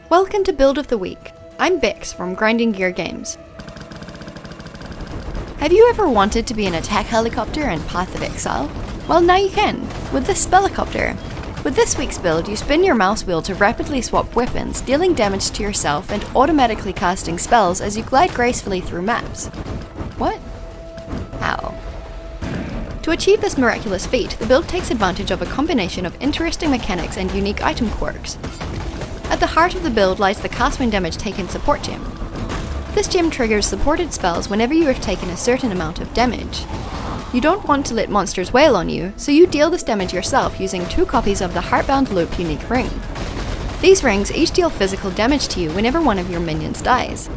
Welcome to Build of the Week. I'm Bex from Grinding Gear Games. Have you ever wanted to be an attack helicopter in Path of Exile? Well, now you can, with this SpelliCopter. With this week's build, you spin your mouse wheel to rapidly swap weapons, dealing damage to yourself and automatically casting spells as you glide gracefully through maps. What? How? To achieve this miraculous feat, the build takes advantage of a combination of interesting mechanics and unique item quirks. At the heart of the build lies the cast when damage taken support gem. This gem triggers supported spells whenever you have taken a certain amount of damage. You don't want to let monsters wail on you, so you deal this damage yourself using 2 copies of the Heartbound Loop unique ring. These rings each deal physical damage to you whenever one of your minions dies.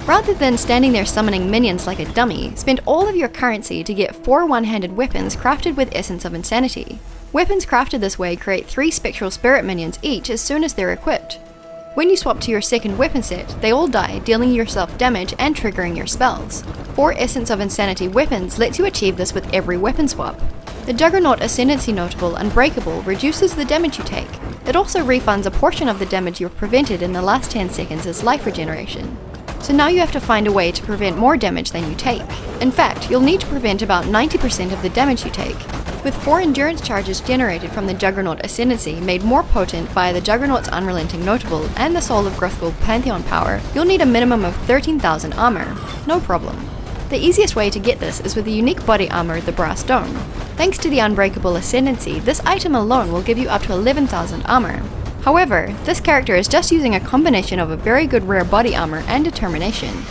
Rather than standing there summoning minions like a dummy, spend all of your currency to get 4 one-handed weapons crafted with Essence of Insanity. Weapons crafted this way create 3 spectral spirit minions each as soon as they're equipped. When you swap to your second weapon set, they all die, dealing yourself damage and triggering your spells. 4 Essence of Insanity weapons lets you achieve this with every weapon swap. The Juggernaut Ascendancy Notable Unbreakable reduces the damage you take. It also refunds a portion of the damage you've prevented in the last 10 seconds as life regeneration. So now you have to find a way to prevent more damage than you take. In fact, you'll need to prevent about 90% of the damage you take. With 4 endurance charges generated from the Juggernaut Ascendancy made more potent via the Juggernaut's Unrelenting Notable and the Soul of Gruthgul Pantheon power, you'll need a minimum of 13,000 armor. No problem. The easiest way to get this is with the unique body armor, the Brass Dome. Thanks to the Unbreakable Ascendancy, this item alone will give you up to 11,000 armor. However, this character is just using a combination of a very good rare body armor and determination.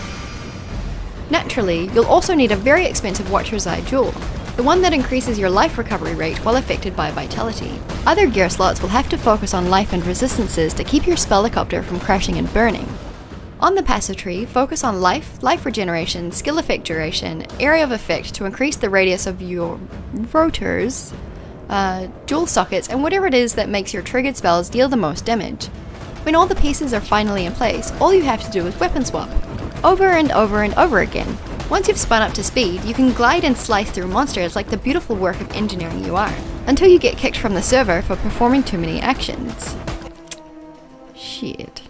Naturally, you'll also need a very expensive Watcher's Eye jewel, the one that increases your life recovery rate while affected by vitality. Other gear slots will have to focus on life and resistances to keep your SpelliCopter from crashing and burning. On the passive tree, focus on life regeneration, skill effect duration, area of effect to increase the radius of your rotors, jewel sockets, and whatever it is that makes your triggered spells deal the most damage. When all the pieces are finally in place, all you have to do is weapon swap, over and over and over again. Once you've spun up to speed, you can glide and slice through monsters like the beautiful work of engineering you are, until you get kicked from the server for performing too many actions. Shit.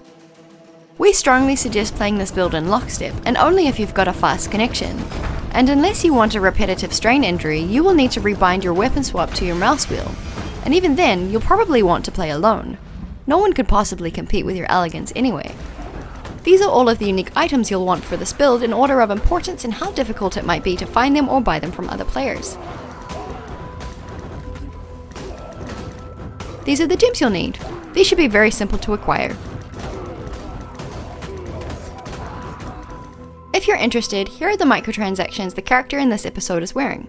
We strongly suggest playing this build in lockstep, and only if you've got a fast connection. And unless you want a repetitive strain injury, you will need to rebind your weapon swap to your mouse wheel. And even then, you'll probably want to play alone. No one could possibly compete with your elegance anyway. These are all of the unique items you'll want for this build in order of importance and how difficult it might be to find them or buy them from other players. These are the gems you'll need. These should be very simple to acquire. If you're interested, here are the microtransactions the character in this episode is wearing.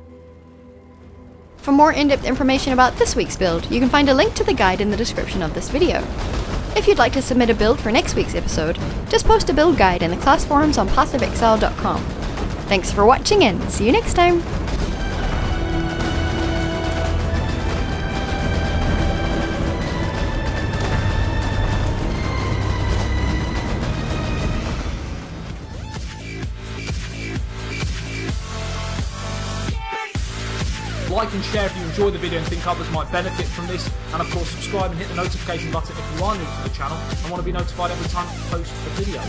For more in-depth information about this week's build, you can find a link to the guide in the description of this video. If you'd like to submit a build for next week's episode, just post a build guide in the class forums on pathofexile.com. Thanks for watching and see you next time! Like and share if you enjoy the video and think others might benefit from this, and of course subscribe and hit the notification button if you are new to the channel and want to be notified every time I post a video.